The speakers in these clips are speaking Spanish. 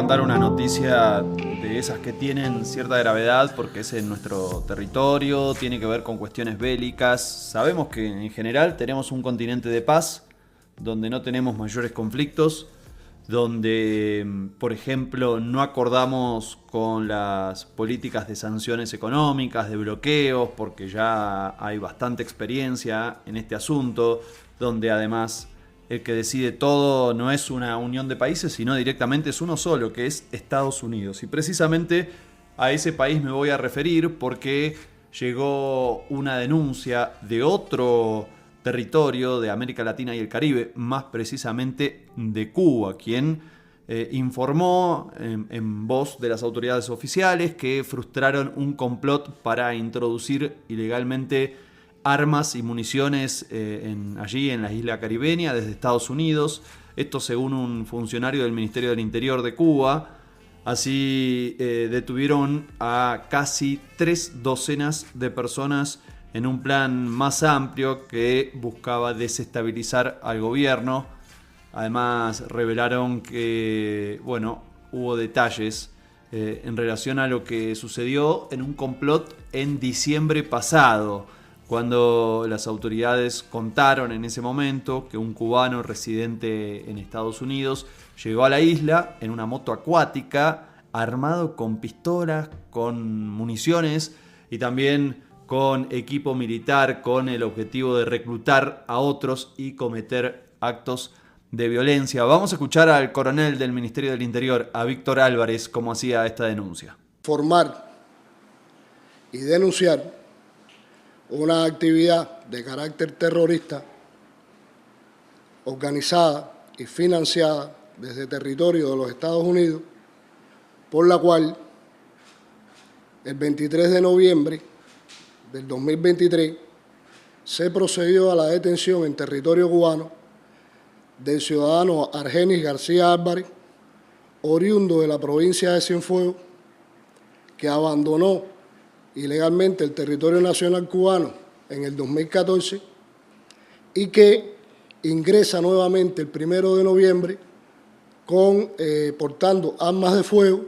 contar una noticia de esas que tienen cierta gravedad porque es en nuestro territorio, tiene que ver con cuestiones bélicas. Sabemos que en general tenemos un continente de paz, donde no tenemos mayores conflictos, donde, por ejemplo, no acordamos con las políticas de sanciones económicas, de bloqueos, porque ya hay bastante experiencia en este asunto, donde además el que decide todo no es una unión de países, sino directamente es uno solo, que es Estados Unidos. Y precisamente a ese país me voy a referir porque llegó una denuncia de otro territorio de América Latina y el Caribe, más precisamente de Cuba, quien informó en voz de las autoridades oficiales que frustraron un complot para introducir ilegalmente armas y municiones allí en la isla caribeña desde Estados Unidos. Esto según un funcionario del Ministerio del Interior de Cuba. Así detuvieron a casi 3 docenas de personas en un plan más amplio que buscaba desestabilizar al gobierno. Además revelaron que, hubo detalles en relación a lo que sucedió en un complot en diciembre pasado, cuando las autoridades contaron en ese momento que un cubano residente en Estados Unidos llegó a la isla en una moto acuática, armado con pistolas, con municiones y también con equipo militar, con el objetivo de reclutar a otros y cometer actos de violencia. Vamos a escuchar al coronel del Ministerio del Interior, a Víctor Álvarez, cómo hacía esta denuncia. Formar y denunciar una actividad de carácter terrorista organizada y financiada desde territorio de los Estados Unidos, por la cual el 23 de noviembre del 2023 se procedió a la detención en territorio cubano del ciudadano Argenis García Álvarez, oriundo de la provincia de Cienfuegos, que abandonó ilegalmente el territorio nacional cubano en el 2014 y que ingresa nuevamente el 1 de noviembre portando armas de fuego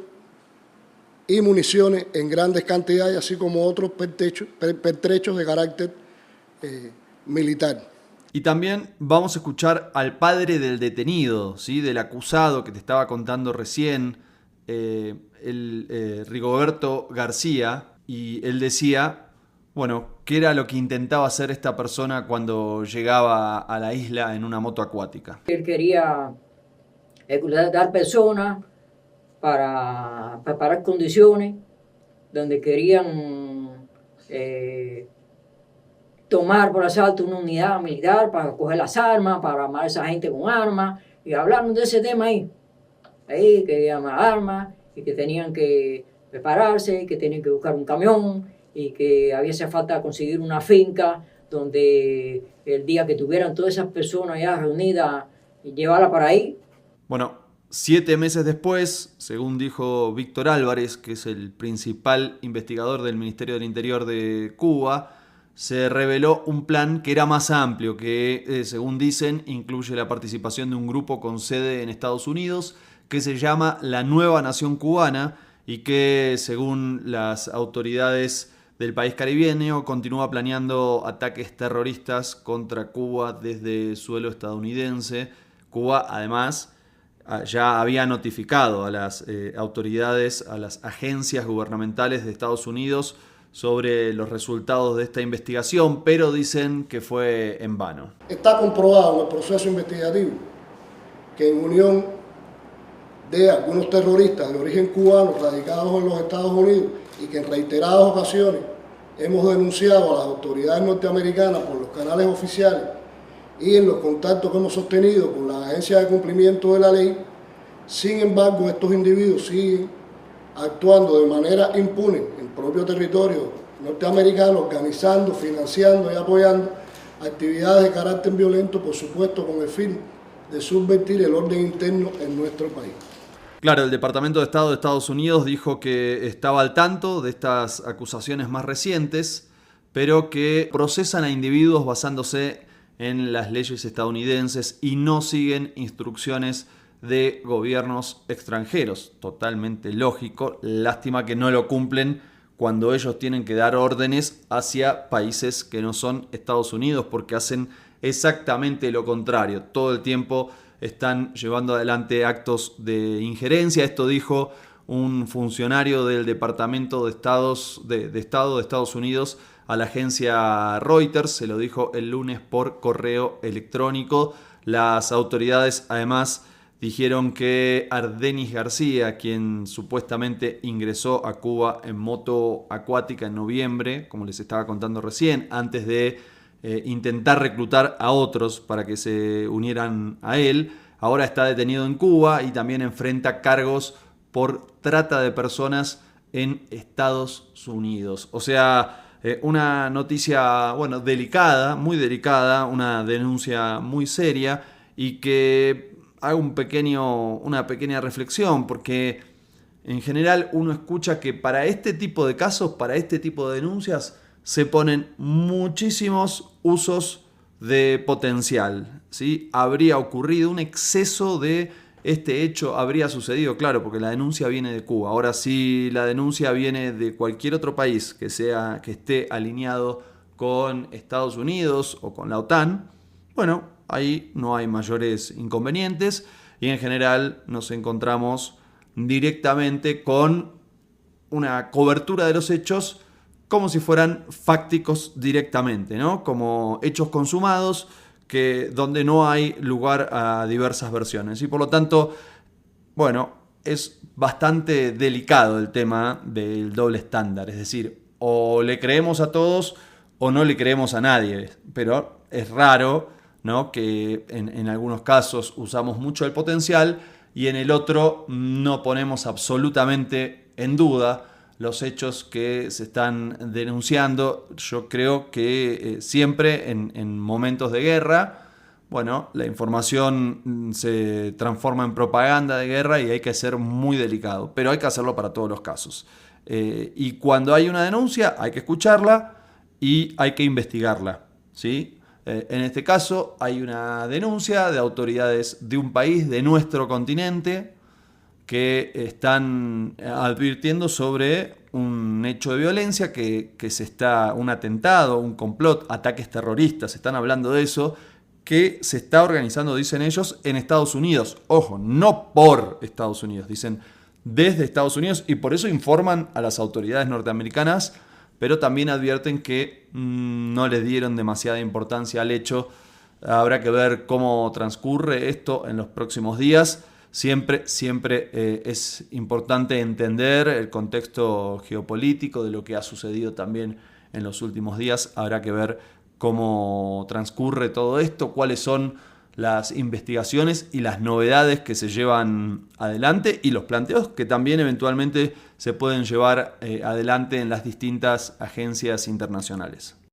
y municiones en grandes cantidades, así como otros pertrechos de carácter militar. Y también vamos a escuchar al padre del detenido, ¿sí? Del acusado que te estaba contando recién, Rigoberto García. Y él decía, qué era lo que intentaba hacer esta persona cuando llegaba a la isla en una moto acuática. Él quería dar personas para preparar condiciones donde querían tomar por asalto una unidad militar para coger las armas, para armar a esa gente con armas, y hablaron de ese tema ahí que querían más armas y que tenían que prepararse, que tenían que buscar un camión y que había falta conseguir una finca donde el día que tuvieran todas esas personas ya reunidas y llevarla para ahí. 7 meses después, según dijo Víctor Álvarez, que es el principal investigador del Ministerio del Interior de Cuba, se reveló un plan que era más amplio, que según dicen incluye la participación de un grupo con sede en Estados Unidos que se llama la Nueva Nación Cubana y que, según las autoridades del país caribeño, continúa planeando ataques terroristas contra Cuba desde suelo estadounidense. Cuba, además, ya había notificado a las autoridades, a las agencias gubernamentales de Estados Unidos sobre los resultados de esta investigación, pero dicen que fue en vano. Está comprobado en el proceso investigativo que en unión de algunos terroristas de origen cubano radicados en los Estados Unidos y que en reiteradas ocasiones hemos denunciado a las autoridades norteamericanas por los canales oficiales y en los contactos que hemos sostenido con las agencias de cumplimiento de la ley. Sin embargo, estos individuos siguen actuando de manera impune en el propio territorio norteamericano, organizando, financiando y apoyando actividades de carácter violento, por supuesto con el fin de subvertir el orden interno en nuestro país. Claro, el Departamento de Estado de Estados Unidos dijo que estaba al tanto de estas acusaciones más recientes, pero que procesan a individuos basándose en las leyes estadounidenses y no siguen instrucciones de gobiernos extranjeros. Totalmente lógico. Lástima que no lo cumplen cuando ellos tienen que dar órdenes hacia países que no son Estados Unidos, porque hacen exactamente lo contrario. Todo el tiempo están llevando adelante actos de injerencia. Esto dijo un funcionario del Departamento de Estado de Estados Unidos a la agencia Reuters. Se lo dijo el lunes por correo electrónico. Las autoridades además dijeron que Ardenis García, quien supuestamente ingresó a Cuba en moto acuática en noviembre, como les estaba contando recién, antes de intentar reclutar a otros para que se unieran a él, ahora está detenido en Cuba y también enfrenta cargos por trata de personas en Estados Unidos. O sea, una noticia, bueno, delicada, muy delicada, una denuncia muy seria y que hago una pequeña reflexión, porque en general uno escucha que para este tipo de casos, para este tipo de denuncias, se ponen muchísimos usos de potencial, ¿sí? Habría ocurrido un exceso de este hecho, habría sucedido, claro, porque la denuncia viene de Cuba. Ahora, si la denuncia viene de cualquier otro país que esté alineado con Estados Unidos o con la OTAN, bueno, ahí no hay mayores inconvenientes y en general nos encontramos directamente con una cobertura de los hechos como si fueran fácticos directamente, ¿no? Como hechos consumados donde no hay lugar a diversas versiones. Y por lo tanto, bueno, es bastante delicado el tema del doble estándar. Es decir, o le creemos a todos o no le creemos a nadie. Pero es raro, ¿no?, que en algunos casos usamos mucho el potencial y en el otro no ponemos absolutamente en duda los hechos que se están denunciando. Yo creo que siempre en momentos de guerra, bueno, la información se transforma en propaganda de guerra y hay que ser muy delicado, pero hay que hacerlo para todos los casos. Y cuando hay una denuncia hay que escucharla y hay que investigarla, ¿sí? En este caso hay una denuncia de autoridades de un país de nuestro continente que están advirtiendo sobre un hecho de violencia un atentado, un complot, ataques terroristas, están hablando de eso, que se está organizando, dicen ellos, en Estados Unidos. Ojo, no por Estados Unidos, dicen desde Estados Unidos, y por eso informan a las autoridades norteamericanas, pero también advierten que no les dieron demasiada importancia al hecho. Habrá que ver cómo transcurre esto en los próximos días. Siempre es importante entender el contexto geopolítico de lo que ha sucedido también en los últimos días. Habrá que ver cómo transcurre todo esto, cuáles son las investigaciones y las novedades que se llevan adelante y los planteos que también eventualmente se pueden llevar adelante en las distintas agencias internacionales.